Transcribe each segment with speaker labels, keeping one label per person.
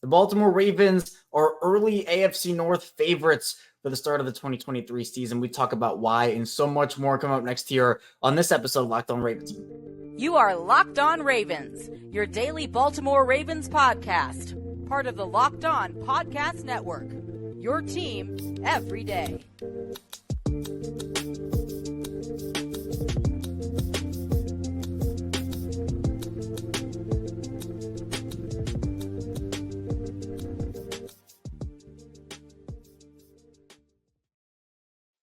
Speaker 1: The Baltimore Ravens are early AFC North favorites for the start of the 2023 season. We talk about why and so much more coming up next year on this episode of Locked On Ravens.
Speaker 2: You are Locked On Ravens, your daily Baltimore Ravens podcast, part of the Locked On Podcast Network, your team every day.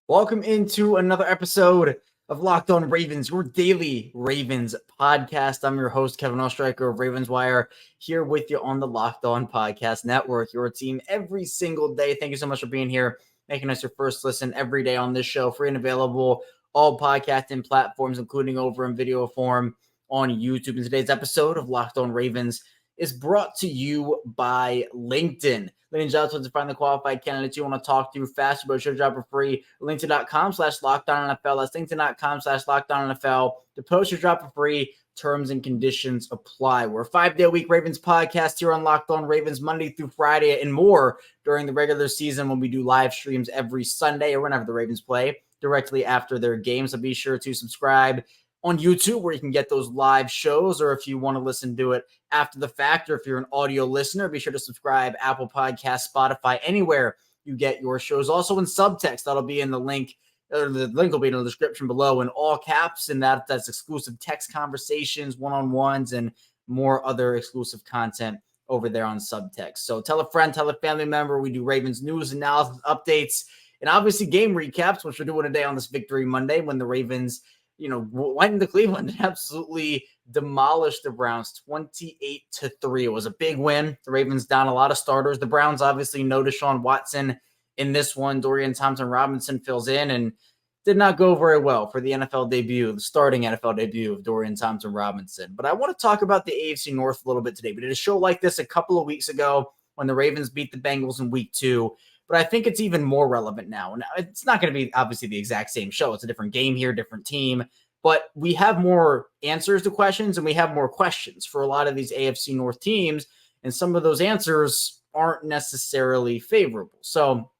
Speaker 1: Welcome into another episode of Locked On Ravens, your daily Ravens podcast. I'm your host, Kevin Oestreicher of Ravens Wire, here with you on the Locked On Podcast Network, your team every single day. Thank you so much for being here, making us your first listen every day on this show, free and available, all podcasting platforms, including over in video form on YouTube. And today's episode of Locked On Ravens is brought to you by LinkedIn. LinkedIn jobs to find the qualified candidates you want to talk to faster, but should job for free. LinkedIn.com/LockedOnNFL. That's LinkedIn.com/LockedOnNFL. To post your job for free, terms and conditions apply. We're a 5-day-a-week Ravens podcast here on Locked On Ravens, Monday through Friday, and more during the regular season when we do live streams every Sunday or whenever the Ravens play directly after their games. So be sure to subscribe on YouTube where you can get those live shows, or if you want to listen to it after the fact, or if you're an audio listener, be sure to subscribe Apple Podcasts, Spotify, anywhere you get your shows. Also in subtext, that'll be in the link, or the link will be in the description below in all caps, and that's exclusive text conversations, one-on-ones, and more other exclusive content over there on subtext. So tell a friend, tell a family member. We do Ravens news, analysis, updates, and obviously game recaps, which we're doing today on this Victory Monday when the Ravens went into Cleveland and absolutely demolished the Browns 28-3. It was a big win. The Ravens down a lot of starters. The Browns obviously no Deshaun Watson in this one. Dorian Thompson-Robinson fills in and did not go very well for the NFL debut, the starting NFL debut of Dorian Thompson-Robinson. But I want to talk about the AFC North a little bit today. We did a show like this a couple of weeks ago when the Ravens beat the Bengals in week 2. But I think it's even more relevant now. And it's not going to be obviously the exact same show. It's a different game here, different team. But we have more answers to questions, and we have more questions for a lot of these AFC North teams. And some of those answers aren't necessarily favorable. So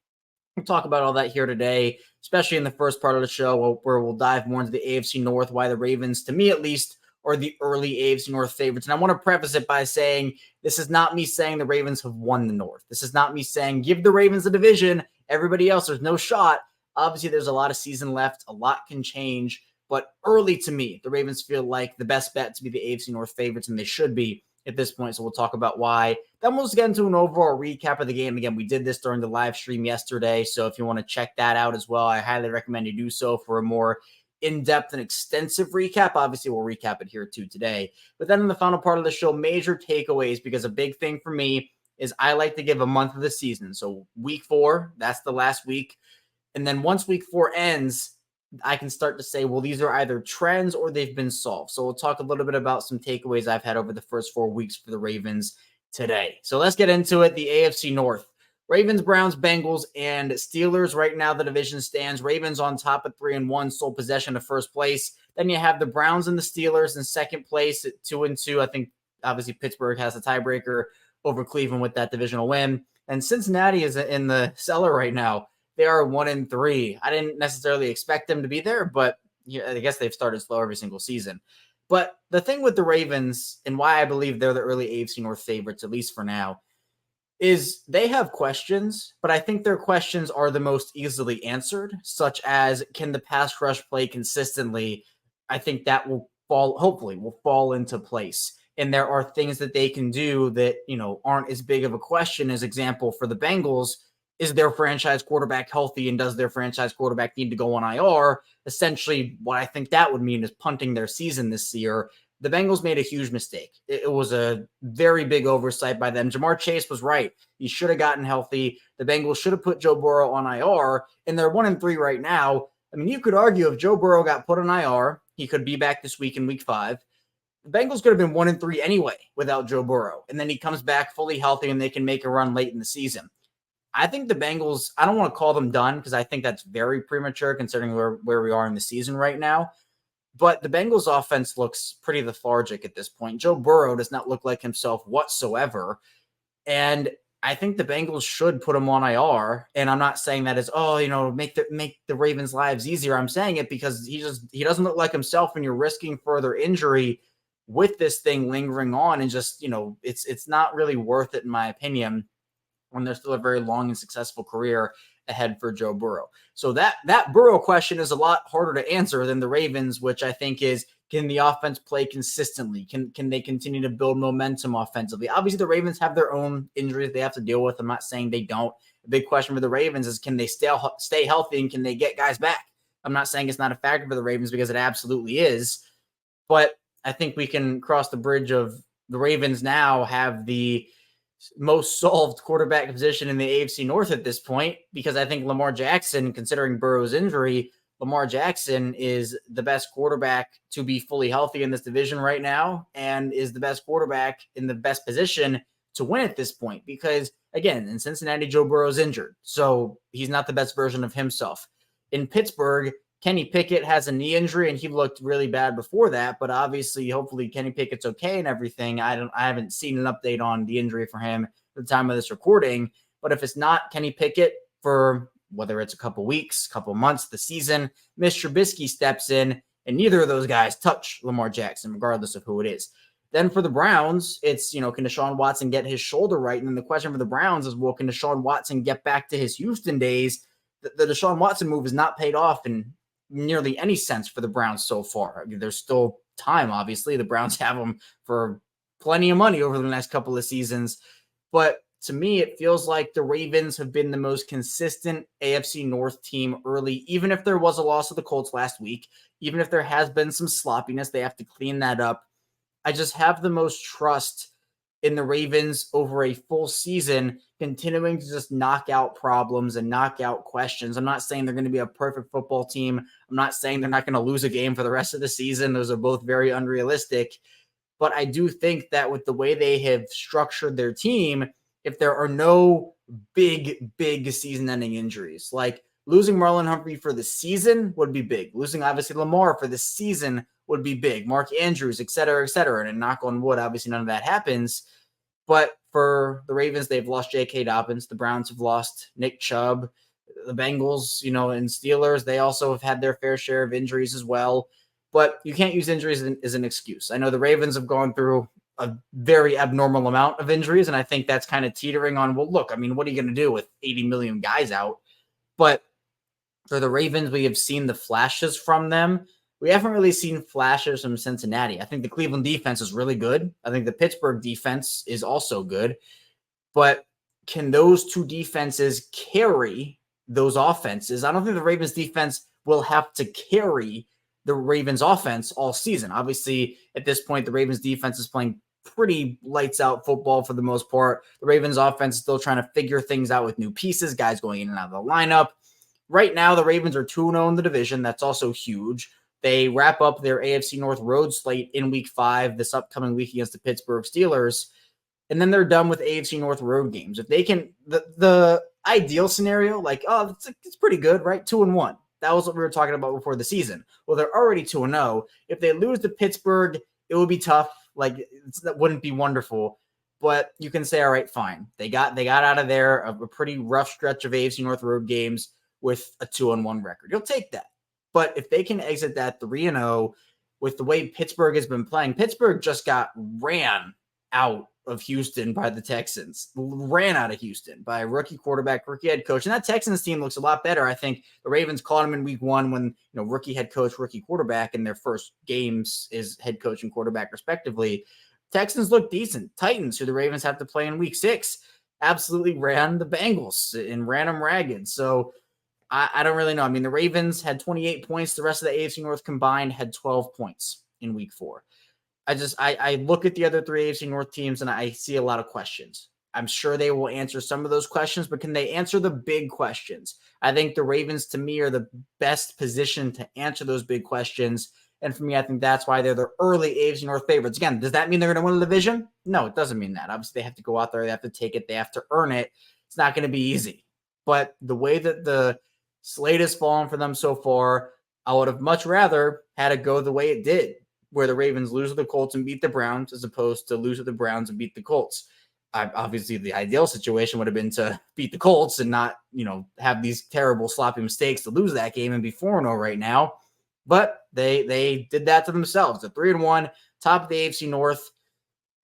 Speaker 1: we'll talk about all that here today, especially in the first part of the show where we'll dive more into the AFC North, why the Ravens, to me at least, are the early AFC North favorites. And I want to preface it by saying this is not me saying the Ravens have won the North. This is not me saying give the Ravens a division. Everybody else, there's no shot. Obviously, there's a lot of season left. A lot can change. But early to me, the Ravens feel like the best bet to be the AFC North favorites, and they should be at this point. So we'll talk about why. Then we'll just get into an overall recap of the game. Again, we did this during the live stream yesterday. So if you want to check that out as well, I highly recommend you do so for a more in-depth and extensive recap. Obviously, we'll recap it here too today. But then in the final part of the show, major takeaways, because a big thing for me is I like to give a month of the season. So week 4, that's the last week. And then once week 4 ends, I can start to say, well, these are either trends or they've been solved. So we'll talk a little bit about some takeaways I've had over the first 4 weeks for the Ravens today. So let's get into it. The AFC North. Ravens, Browns, Bengals, and Steelers. Right now, the division stands. Ravens on top at 3-1, sole possession of first place. Then you have the Browns and the Steelers in second place at 2-2. I think, obviously, Pittsburgh has a tiebreaker over Cleveland with that divisional win. And Cincinnati is in the cellar right now. They are 1-3. I didn't necessarily expect them to be there, but I guess they've started slow every single season. But the thing with the Ravens, and why I believe they're the early AFC North favorites, at least for now, is they have questions, but I think their questions are the most easily answered, such as, can the pass rush play consistently? I think that hopefully will fall into place. And there are things that they can do that, aren't as big of a question. As example, for the Bengals, is their franchise quarterback healthy, and does their franchise quarterback need to go on IR? Essentially, what I think that would mean is punting their season this year. The Bengals made a huge mistake. It was a very big oversight by them. Jamar Chase was right. He should have gotten healthy. The Bengals should have put Joe Burrow on IR, and they're 1-3 right now. I mean, you could argue if Joe Burrow got put on IR, he could be back this week in week 5. The Bengals could have been 1-3 anyway without Joe Burrow, and then he comes back fully healthy and they can make a run late in the season. I think the Bengals, I don't want to call them done because I think that's very premature considering where we are in the season right now. But the Bengals offense looks pretty lethargic at this point. Joe Burrow does not look like himself whatsoever. And I think the Bengals should put him on IR. And I'm not saying that as, make the Ravens' lives easier. I'm saying it because he doesn't look like himself, and you're risking further injury with this thing lingering on. And just, it's not really worth it, in my opinion, when there's still a very long and successful career ahead for Joe Burrow. So that Burrow question is a lot harder to answer than the Ravens, which I think is, can the offense play consistently? Can they continue to build momentum offensively? Obviously, the Ravens have their own injuries they have to deal with. I'm not saying they don't. The big question for the Ravens is, can they stay healthy, and can they get guys back? I'm not saying it's not a factor for the Ravens, because it absolutely is. But I think we can cross the bridge of the Ravens now have the most solved quarterback position in the AFC North at this point, because I think Lamar Jackson, considering Burrow's injury, Lamar Jackson is the best quarterback to be fully healthy in this division right now, and is the best quarterback in the best position to win at this point. Because, again, in Cincinnati, Joe Burrow's injured, so he's not the best version of himself. In Pittsburgh, Kenny Pickett has a knee injury, and he looked really bad before that, but obviously, hopefully, Kenny Pickett's okay and everything. I haven't seen an update on the injury for him at the time of this recording, but if it's not Kenny Pickett for whether it's a couple weeks, couple months, the season, Mitch Trubisky steps in, and neither of those guys touch Lamar Jackson, regardless of who it is. Then for the Browns, it's, can Deshaun Watson get his shoulder right? And then the question for the Browns is, well, can Deshaun Watson get back to his Houston days? The Deshaun Watson move has not paid off in nearly any sense for the Browns so far. I mean, there's still time, obviously. The Browns have him for plenty of money over the next couple of seasons. But to me, it feels like the Ravens have been the most consistent AFC North team early, even if there was a loss of the Colts last week, even if there has been some sloppiness, they have to clean that up. I just have the most trust in the Ravens over a full season, continuing to just knock out problems and knock out questions. I'm not saying they're going to be a perfect football team. I'm not saying they're not going to lose a game for the rest of the season. Those are both very unrealistic. But I do think that with the way they have structured their team, if there are no big season-ending injuries, like losing Marlon Humphrey for the season would be big. Losing, obviously, Lamar for the season would be big. Mark Andrews, et cetera, and knock on wood, obviously none of that happens. But for the Ravens, they've lost J.K. Dobbins. The Browns have lost Nick Chubb. The Bengals, and Steelers, they also have had their fair share of injuries as well. But you can't use injuries as an excuse. I know the Ravens have gone through a very abnormal amount of injuries, and I think that's kind of teetering on, well, look, I mean, what are you going to do with 80 million guys out? But for the Ravens, we have seen the flashes from them. We haven't really seen flashes from Cincinnati. I think the Cleveland defense is really good. I think the Pittsburgh defense is also good. But can those two defenses carry those offenses? I don't think the Ravens defense will have to carry the Ravens offense all season. Obviously, at this point, the Ravens defense is playing pretty lights out football for the most part. The Ravens offense is still trying to figure things out with new pieces, guys going in and out of the lineup. Right now, the Ravens are 2-0 in the division. That's also huge. They wrap up their AFC North road slate in week 5, this upcoming week against the Pittsburgh Steelers. And then they're done with AFC North road games. If they can, the ideal scenario, like, it's pretty good, right? 2-1. That was what we were talking about before the season. Well, they're already 2-0. If they lose to Pittsburgh, it would be tough. Like, that wouldn't be wonderful. But you can say, all right, fine. They got out of there a pretty rough stretch of AFC North road games with a 2-1 record. You'll take that. But if they can exit that 3-0 with the way Pittsburgh has been playing, Pittsburgh just got ran out of Houston by the Texans, ran out of Houston by a rookie quarterback, rookie head coach. And that Texans team looks a lot better. I think the Ravens caught him in week 1 when, rookie head coach, rookie quarterback in their first games is head coach and quarterback respectively. Texans look decent. Titans, who the Ravens have to play in week 6, absolutely ran the Bengals and ran them ragged. So I don't really know. I mean, the Ravens had 28 points. The rest of the AFC North combined had 12 points in week 4. I look at the other 3 AFC North teams and I see a lot of questions. I'm sure they will answer some of those questions, but can they answer the big questions? I think the Ravens, to me, are the best positioned to answer those big questions. And for me, I think that's why they're the early AFC North favorites. Again, does that mean they're going to win the division? No, it doesn't mean that. Obviously, they have to go out there. They have to take it. They have to earn it. It's not going to be easy. But the way that the slate has fallen for them so far, I would have much rather had it go the way it did, where the Ravens lose to the Colts and beat the Browns, as opposed to lose to the Browns and beat the Colts. Obviously, the ideal situation would have been to beat the Colts and not, have these terrible sloppy mistakes to lose that game and be 4-0 right now. But they did that to themselves. They're 3-1, top of the AFC North.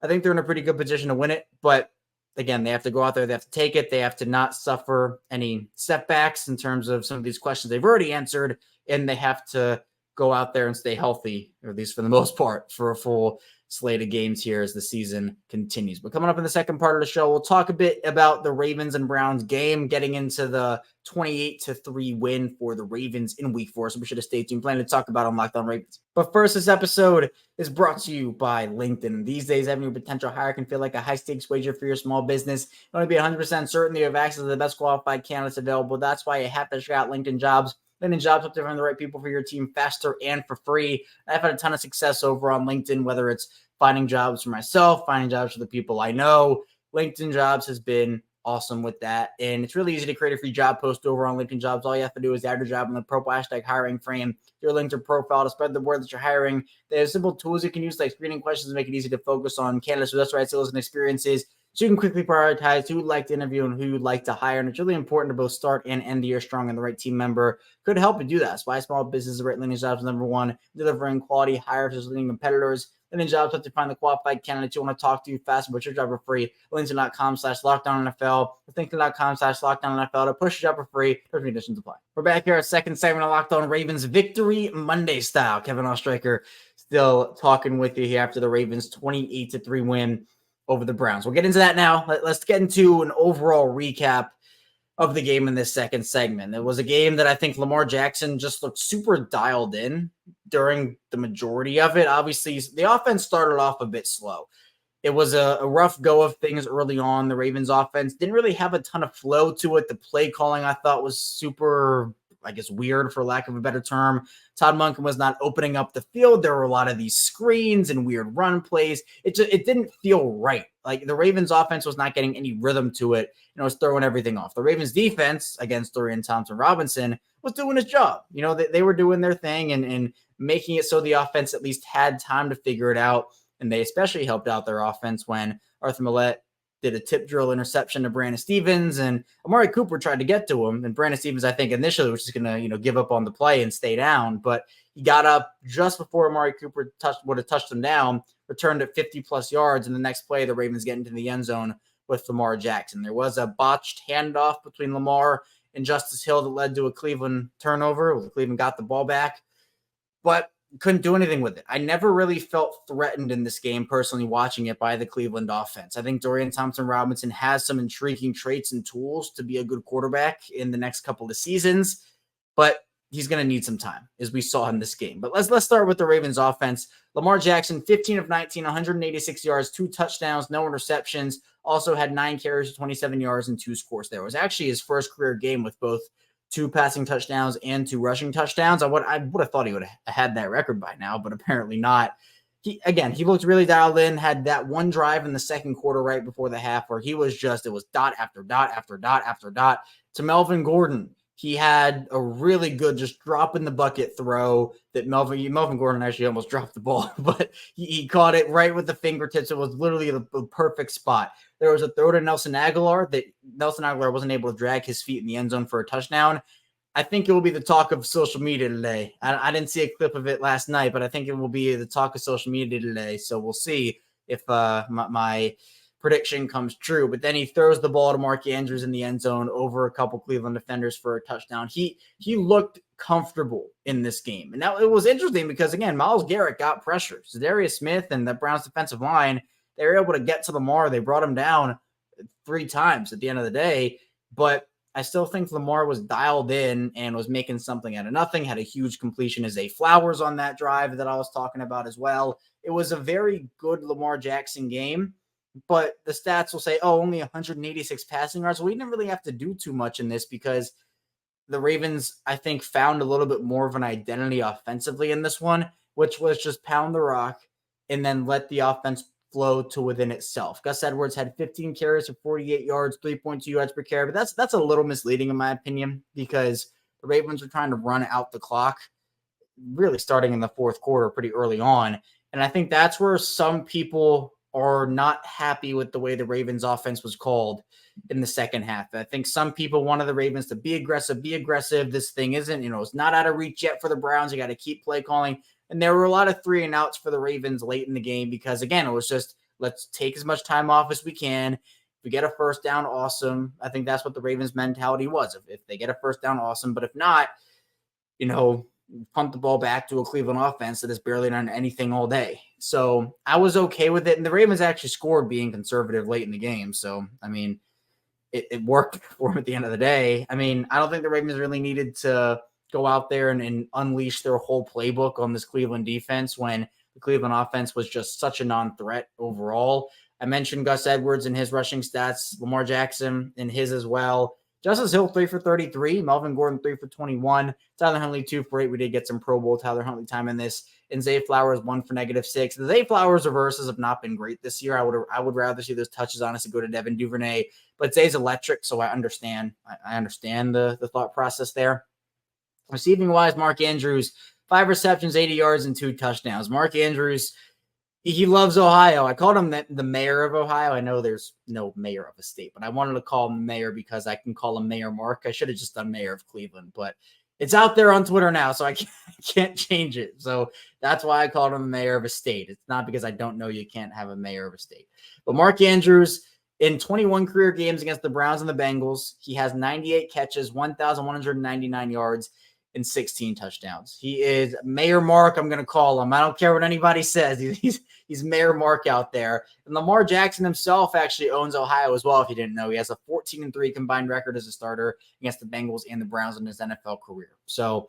Speaker 1: I think they're in a pretty good position to win it. But again, they have to go out there. They have to take it. They have to not suffer any setbacks in terms of some of these questions they've already answered. And they have to go out there and stay healthy, or at least for the most part, for a full slate of games here as the season continues. But coming up in the second part of the show, we'll talk a bit about the Ravens and Browns game, getting into the 28-3 win for the Ravens in week 4. So be sure to stay tuned. Plan to talk about on Locked On Ravens. But first, this episode is brought to you by LinkedIn. These days, having your potential hire can feel like a high-stakes wager for your small business. You want to be 100% certain that you have access to the best qualified candidates available. That's why you have to check out LinkedIn Jobs. LinkedIn Jobs help to find the right people for your team faster and for free. I've had a ton of success over on LinkedIn, whether it's finding jobs for myself, finding jobs for the people I know. LinkedIn Jobs has been awesome with that. And it's really easy to create a free job post over on LinkedIn Jobs. All you have to do is add your job in the purple hashtag hiring frame, your LinkedIn profile to spread the word that you're hiring. They have simple tools you can use like screening questions to make it easy to focus on candidates with right skills and experiences. So you can quickly prioritize who you'd like to interview and who you'd like to hire. And it's really important to both start and end the year strong, and the right team member could help you do that. That's why small businesses rate LinkedIn Jobs #1, delivering quality hires to leading competitors. LinkedIn Jobs help to find the qualified candidates you want to talk to fast, but your job for free. LinkedIn.com/LockedOnNFL, LinkedIn.com/LockedOnNFL to push your job for free. Terms and conditions apply. We're back here at second segment of Locked On Ravens, Victory Monday style. Kevin Oestreicher still talking with you here after the Ravens 28-3 win over the Browns. We'll get into that now. Let's get into an overall recap of the game in this second segment. It was a game that I think Lamar Jackson just looked super dialed in during the majority of it. Obviously, the offense started off a bit slow. It was a rough go of things early on. The Ravens offense didn't really have a ton of flow to it. The play calling I thought was super, weird for lack of a better term. Todd Monken was not opening up the field. There were a lot of these screens and weird run plays. It didn't feel right. Like the Ravens offense was not getting any rhythm to it. It was throwing everything off. The Ravens defense against Dorian Thompson-Robinson was doing his job. They were doing their thing and making it so the offense at least had time to figure it out. And they especially helped out their offense when Arthur Millette did a tip drill interception to Brandon Stevens, and Amari Cooper tried to get to him. And Brandon Stevens, I think, initially was just going to, give up on the play and stay down. But he got up just before Amari Cooper would have touched him down, returned it 50-plus yards. And the next play, the Ravens get into the end zone with Lamar Jackson. There was a botched handoff between Lamar and Justice Hill that led to a Cleveland turnover. Cleveland got the ball back, but couldn't do anything with it. I never really felt threatened in this game, personally watching it, by the Cleveland offense. I think Dorian Thompson-Robinson has some intriguing traits and tools to be a good quarterback in the next couple of seasons, but he's going to need some time, as we saw in this game. But let's start with the Ravens offense. Lamar Jackson, 15 of 19, 186 yards, 2 touchdowns, no interceptions. Also had 9 carries, 27 yards, and 2 scores. There was actually his first career game with both 2 passing touchdowns and 2 rushing touchdowns. I would have thought he would have had that record by now, but apparently not. He looked really dialed in, had that one drive in the second quarter right before the half where it was dot after dot after dot after dot to Melvin Gordon. He had a really good just drop in the bucket throw that Melvin Gordon actually almost dropped the ball, but he caught it right with the fingertips. It was literally the perfect spot. There was a throw to Nelson Aguilar that Nelson Aguilar wasn't able to drag his feet in the end zone for a touchdown. I think it will be the talk of social media today. I didn't see a clip of it last night, but I think it will be the talk of social media today. So we'll see if my prediction comes true. But then he throws the ball to Mark Andrews in the end zone over a couple Cleveland defenders for a touchdown. He looked comfortable in this game. And now it was interesting because, again, Myles Garrett got pressure. So Darius Smith and the Browns defensive line, they were able to get to Lamar. They brought him down 3 times at the end of the day. But I still think Lamar was dialed in and was making something out of nothing, had a huge completion as Zay Flowers on that drive that I was talking about as well. It was a very good Lamar Jackson game, but the stats will say, only 186 passing yards. We didn't really have to do too much in this because the Ravens, I think, found a little bit more of an identity offensively in this one, which was just pound the rock and then let the offense flow to within itself. Gus Edwards had 15 carries for 48 yards, 3.2 yards per carry, but that's a little misleading in my opinion because the Ravens were trying to run out the clock really starting in the fourth quarter pretty early on. And I think that's where some people are not happy with the way the Ravens offense was called in the second half. I think some people wanted the Ravens to be aggressive. This thing isn't, it's not out of reach yet for the Browns. You got to keep play calling. And there were a lot of 3-and-outs for the Ravens late in the game because, again, it was just, let's take as much time off as we can. If we get a first down, awesome. I think that's what the Ravens mentality was. If they get a first down, awesome. But if not, punt the ball back to a Cleveland offense that has barely done anything all day. So I was okay with it. And the Ravens actually scored being conservative late in the game. So, it worked for them at the end of the day. I don't think the Ravens really needed to go out there and unleash their whole playbook on this Cleveland defense when the Cleveland offense was just such a non-threat overall. I mentioned Gus Edwards and his rushing stats, Lamar Jackson and his as well. Justice Hill, 3 for 33. Melvin Gordon, 3 for 21. Tyler Huntley, 2 for 8. We did get some Pro Bowl Tyler Huntley time in this. And Zay Flowers, 1 for -6. The Zay Flowers reverses have not been great this year. I would rather see those touches, honestly, go to Devin Duvernay. But Zay's electric, so I understand. I understand the thought process there. Receiving-wise, Mark Andrews, 5 receptions, 80 yards, and 2 touchdowns. Mark Andrews, he loves Ohio. I called him the mayor of Ohio. I know there's no mayor of a state, but I wanted to call him the mayor because I can call him Mayor Mark. I should have just done mayor of Cleveland, but it's out there on Twitter now, so I can't change it. So that's why I called him the mayor of a state. It's not because I don't know you can't have a mayor of a state. But Mark Andrews, in 21 career games against the Browns and the Bengals, he has 98 catches, 1,199 yards, and 16 touchdowns. He is Mayor Mark, I'm going to call him. I don't care what anybody says. He's Mayor Mark out there. And Lamar Jackson himself actually owns Ohio as well, if you didn't know. He has a 14-3 combined record as a starter against the Bengals and the Browns in his NFL career. So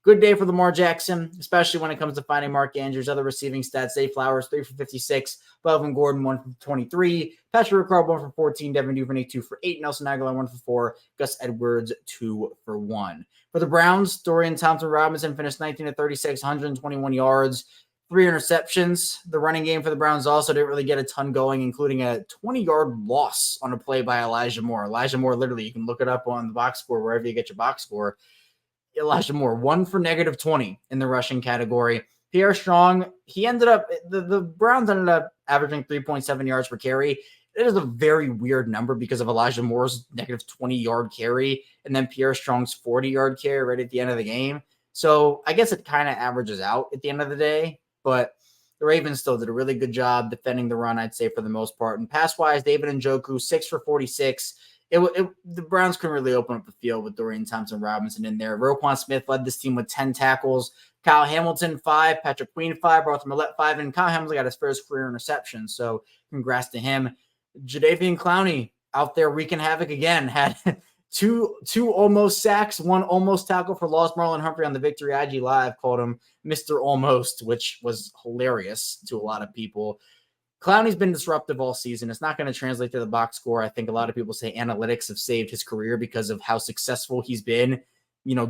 Speaker 1: good day for Lamar Jackson, especially when it comes to finding Mark Andrews. Other receiving stats, Zay Flowers, 3 for 56. Melvin Gordon, 1 for 23. Patrick Ricard, 1 for 14. Devin Duvernay, 2 for 8. Nelson Aguilar, 1 for 4. Gus Edwards, 2 for 1. For the Browns, Dorian Thompson-Robinson finished 19 of 36, 121 yards, 3 interceptions. The running game for the Browns also didn't really get a ton going, including a 20-yard loss on a play by Elijah Moore. Elijah Moore, literally, you can look it up on the box score, wherever you get your box score. Elijah Moore, 1 for -20 in the rushing category. Pierre Strong, he ended up, the Browns ended up averaging 3.7 yards per carry. It is a very weird number because of Elijah Moore's -20-yard carry and then Pierre Strong's 40-yard carry right at the end of the game. So I guess it kind of averages out at the end of the day, but the Ravens still did a really good job defending the run, I'd say, for the most part. And pass-wise, David Njoku, 6 for 46. The Browns couldn't really open up the field with Dorian Thompson-Robinson in there. Roquan Smith led this team with 10 tackles. Kyle Hamilton, 5. Patrick Queen, 5. Arthur Millette, 5. And Kyle Hamilton got his first career interception, so congrats to him. Jadeveon Clowney out there wreaking havoc again. Had two almost sacks, 1 almost tackle for loss. Marlon Humphrey on the Victory IG Live called him Mr. Almost, which was hilarious to a lot of people. Clowney's been disruptive all season. It's not going to translate to the box score. I think a lot of people say analytics have saved his career because of how successful he's been,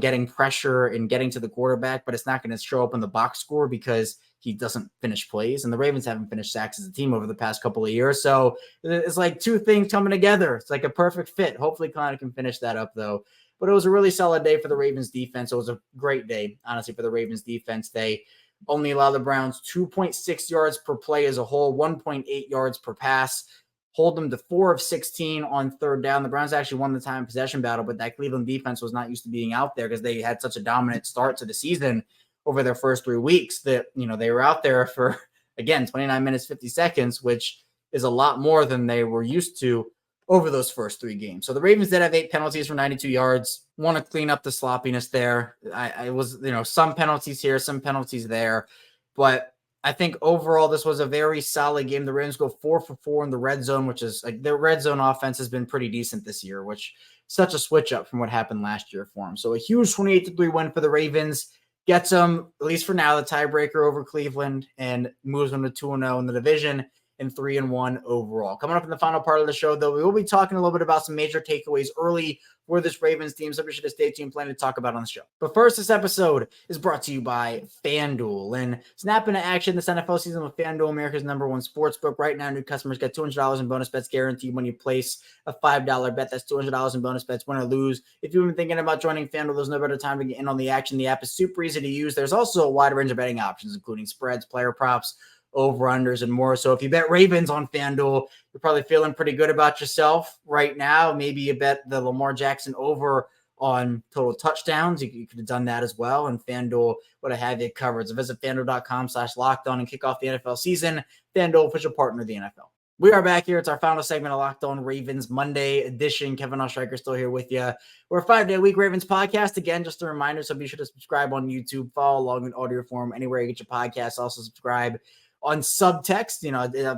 Speaker 1: getting pressure and getting to the quarterback, but it's not going to show up in the box score because he doesn't finish plays, and the Ravens haven't finished sacks as a team over the past couple of years. So it's like two things coming together. It's like a perfect fit. Hopefully Clowney can finish that up, though. But it was a really solid day for the Ravens defense. It was a great day, honestly, for the Ravens defense. They only allow the Browns 2.6 yards per play as a whole, 1.8 yards per pass, hold them to 4 of 16 on third down. The Browns actually won the time possession battle, but that Cleveland defense was not used to being out there because they had such a dominant start to the season over their first 3 weeks that, they were out there for, again, 29 minutes, 50 seconds, which is a lot more than they were used to over those first 3 games. So the Ravens did have 8 penalties for 92 yards. Want to clean up the sloppiness there. I was, some penalties here, some penalties there, but I think overall this was a very solid game. The Ravens go 4 for 4 in the red zone, which is like their red zone offense has been pretty decent this year, which is such a switch up from what happened last year for them. So a huge 28-3 win for the Ravens. Gets them, at least for now, the tiebreaker over Cleveland and moves them to 2-0 in the division and 3-1 overall. Coming up in the final part of the show, though, we will be talking a little bit about some major takeaways early for this Ravens team. So be sure to stay tuned, plenty to talk about on the show. But first, this episode is brought to you by FanDuel. And snap into action this NFL season with FanDuel, America's #1 sportsbook. Right now, new customers get $200 in bonus bets guaranteed when you place a $5 bet. That's $200 in bonus bets, win or lose. If you've been thinking about joining FanDuel, there's no better time to get in on the action. The app is super easy to use. There's also a wide range of betting options, including spreads, player props, over-unders and more. So if you bet Ravens on FanDuel, you're probably feeling pretty good about yourself right now. Maybe you bet the Lamar Jackson over on total touchdowns. You could have done that as well. And FanDuel would have you covered. So visit FanDuel.com/lockedon and kick off the NFL season. FanDuel, official partner of the NFL. We are back here. It's our final segment of Locked On Ravens Monday edition. Kevin Oestreicher still here with you. We're a 5-day-a-week Ravens podcast. Again, just a reminder, so be sure to subscribe on YouTube, follow along in audio form, anywhere you get your podcasts. Also subscribe on Subtext.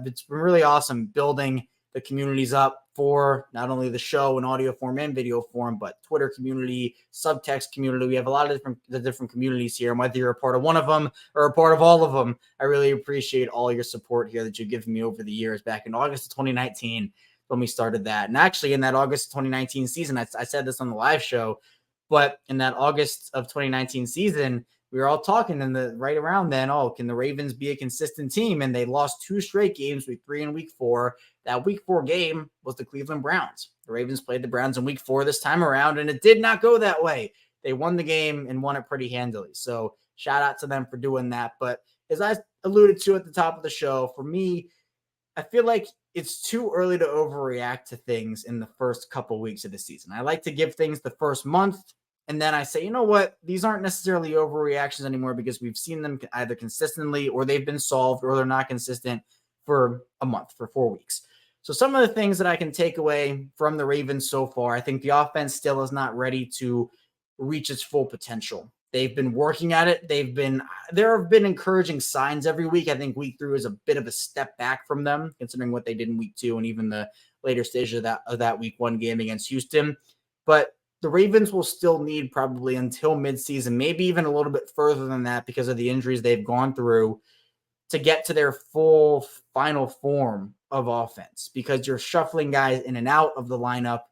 Speaker 1: It's been really awesome building the communities up for not only the show in audio form and video form, but Twitter community, Subtext community. We have a lot of different communities here, and whether you're a part of one of them or a part of all of them, I really appreciate all your support here that you've given me over the years. Back in August of 2019 when we started that. And actually in that August of 2019 season, I said this on the live show, but in that August of 2019 season, we were all talking right around then, can the Ravens be a consistent team? And they lost 2 straight games, week 3 and week 4. That week 4 game was the Cleveland Browns. The Ravens played the Browns in week 4 this time around, and it did not go that way. They won the game and won it pretty handily. So shout out to them for doing that. But as I alluded to at the top of the show, for me, I feel like it's too early to overreact to things in the first couple weeks of the season. I like to give things the first month, and then I say, you know what? These aren't necessarily overreactions anymore because we've seen them either consistently or they've been solved or they're not consistent for a month, for 4 weeks. So some of the things that I can take away from the Ravens so far, I think the offense still is not ready to reach its full potential. They've been working at it. There have been encouraging signs every week. I think week 3 was a bit of a step back from them, considering what they did in week 2 and even the later stage of that week 1 game against Houston. But the Ravens will still need probably until midseason, maybe even a little bit further than that because of the injuries they've gone through to get to their full final form of offense, because you're shuffling guys in and out of the lineup,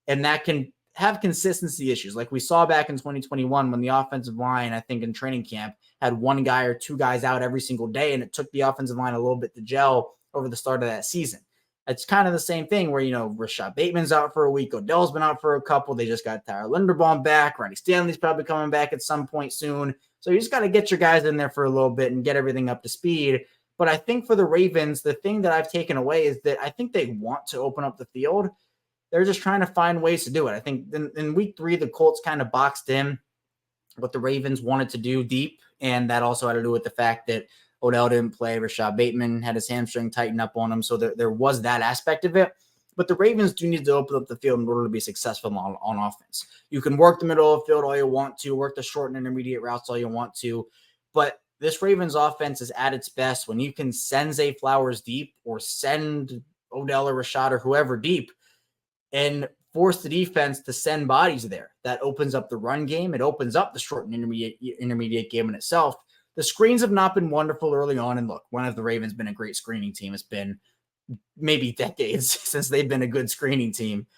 Speaker 1: and that can have consistency issues. Like we saw back in 2021 when the offensive line, I think in training camp, had 1 guy or 2 guys out every single day, and it took the offensive line a little bit to gel over the start of that season. It's kind of the same thing where, Rashad Bateman's out for a week. Odell's been out for a couple. They just got Tyler Linderbaum back. Ronnie Stanley's probably coming back at some point soon. So you just got to get your guys in there for a little bit and get everything up to speed. But I think for the Ravens, the thing that I've taken away is that I think they want to open up the field. They're just trying to find ways to do it. I think in week 3, the Colts kind of boxed in what the Ravens wanted to do deep. And that also had to do with the fact that Odell didn't play. Rashad Bateman had his hamstring tighten up on him. So there was that aspect of it. But the Ravens do need to open up the field in order to be successful on offense. You can work the middle of the field all you want to, work the short and intermediate routes all you want to. But this Ravens offense is at its best when you can send Zay Flowers deep or send Odell or Rashad or whoever deep and force the defense to send bodies there. That opens up the run game. It opens up the short and intermediate game in itself. The screens have not been wonderful early on. And look, when have the Ravens been a great screening team? It's been maybe decades since they've been a good screening team.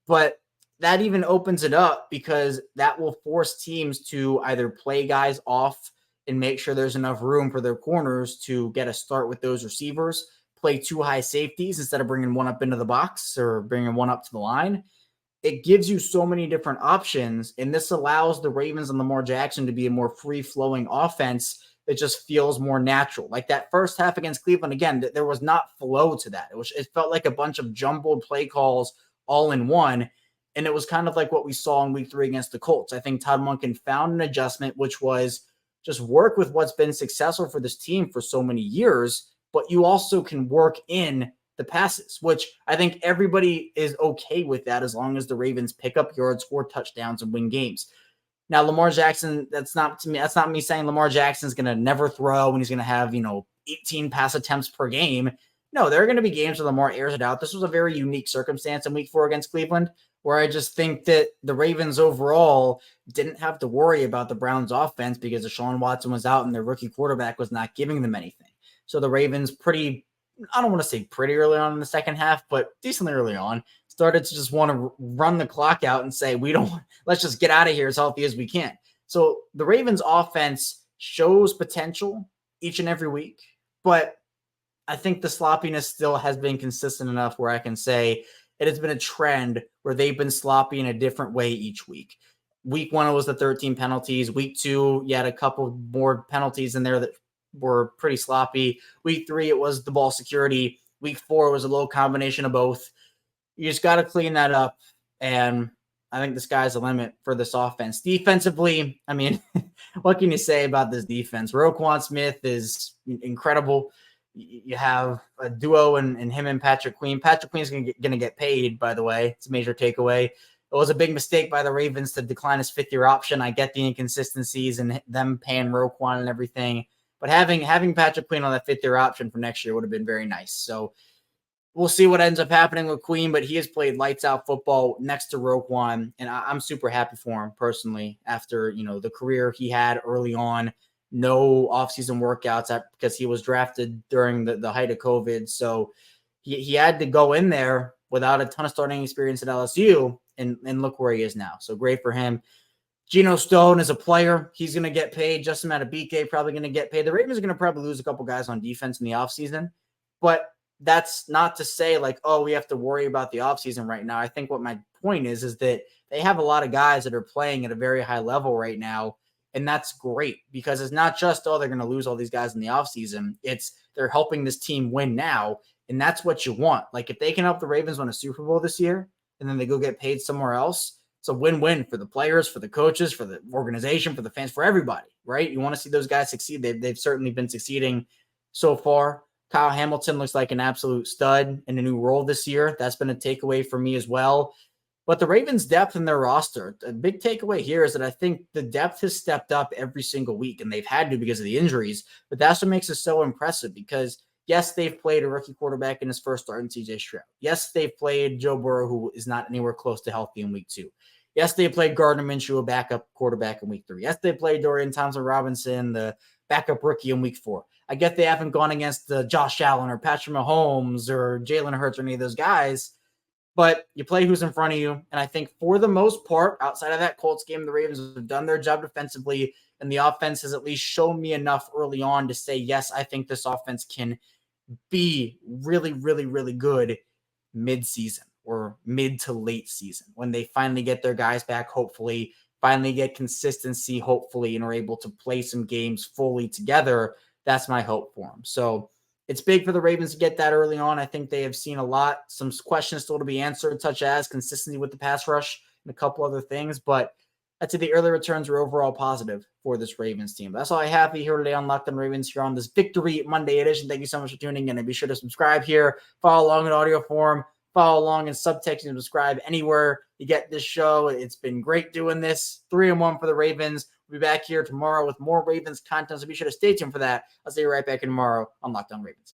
Speaker 1: But that even opens it up because that will force teams to either play guys off and make sure there's enough room for their corners to get a start with those receivers, play 2 high safeties instead of bringing 1 up into the box or bringing 1 up to the line. It gives you so many different options, and this allows the Ravens and Lamar Jackson to be a more free-flowing offense that just feels more natural. Like that first half against Cleveland, again, there was not flow to that. It felt like a bunch of jumbled play calls all in one, and it was kind of like what we saw in week 3 against the Colts. I think Todd Monken found an adjustment, which was just work with what's been successful for this team for so many years, but you also can work in the passes, which I think everybody is okay with that as long as the Ravens pick up yards, score touchdowns, and win games. Now, Lamar Jackson, that's not me saying Lamar Jackson's going to never throw and he's going to have, 18 pass attempts per game. No, there are going to be games where Lamar airs it out. This was a very unique circumstance in week 4 against Cleveland, where I just think that the Ravens overall didn't have to worry about the Browns offense because Deshaun Watson was out and their rookie quarterback was not giving them anything. So the Ravens I don't want to say pretty early on in the second half, but decently early on, started to just want to run the clock out and say, let's just get out of here as healthy as we can. So the Ravens offense shows potential each and every week, but I think the sloppiness still has been consistent enough where I can say it has been a trend where they've been sloppy in a different way each week. Week 1, it was the 13 penalties. Week 2, you had a couple more penalties in there that were pretty sloppy. Week 3, it was the ball security. Week 4 was a little combination of both. You just got to clean that up. And I think the sky's the limit for this offense. Defensively, I mean, what can you say about this defense? Roquan Smith is incredible. You have a duo in him and Patrick Queen. Patrick Queen's going to get paid, by the way. It's a major takeaway. It was a big mistake by the Ravens to decline his fifth-year option. I get the inconsistencies and them paying Roquan and everything. But having Patrick Queen on that fifth-year option for next year would have been very nice. So we'll see what ends up happening with Queen, but he has played lights-out football next to Roquan, and I'm super happy for him personally after, the career he had early on. No offseason workouts because he was drafted during the height of COVID. So he had to go in there without a ton of starting experience at LSU, and look where he is now. So great for him. Geno Stone is a player. He's going to get paid. Justin Madubuike probably going to get paid. The Ravens are going to probably lose a couple guys on defense in the offseason, but that's not to say we have to worry about the offseason right now. I think what my point is that they have a lot of guys that are playing at a very high level right now. And that's great because it's not just, they're going to lose all these guys in the offseason. It's they're helping this team win now. And that's what you want. If they can help the Ravens win a Super Bowl this year and then they go get paid somewhere else, it's a win-win for the players, for the coaches, for the organization, for the fans, for everybody, right? You want to see those guys succeed. They've certainly been succeeding so far. Kyle Hamilton looks like an absolute stud in a new role this year. That's been a takeaway for me as well. But the Ravens' depth in their roster, a big takeaway here is that I think the depth has stepped up every single week, and they've had to because of the injuries. But that's what makes it so impressive because, yes, they've played a rookie quarterback in his first start in C.J. Stroud. Yes, they've played Joe Burrow, who is not anywhere close to healthy in week 2. Yes, they played Gardner Minshew, a backup quarterback in week 3. Yes, they played Dorian Thompson-Robinson, the backup rookie in week 4. I get they haven't gone against Josh Allen or Patrick Mahomes or Jalen Hurts or any of those guys, but you play who's in front of you. And I think for the most part, outside of that Colts game, the Ravens have done their job defensively, and the offense has at least shown me enough early on to say, yes, I think this offense can be really, really, really good mid-season or mid to late season when they finally get their guys back, hopefully, finally get consistency, hopefully, and are able to play some games fully together. That's my hope for them. So it's big for the Ravens to get that early on. I think they have seen a lot, some questions still to be answered, such as consistency with the pass rush and a couple other things. But I'd say the early returns are overall positive for this Ravens team. That's all I have here today on Locked On Ravens here on this Victory Monday edition. Thank you so much for tuning in, and be sure to subscribe here, follow along in audio form, follow along in subtext, and subscribe anywhere you get this show. It's been great doing this. 3-1 for the Ravens. We'll be back here tomorrow with more Ravens content, so be sure to stay tuned for that. I'll see you right back in tomorrow on Locked On Ravens.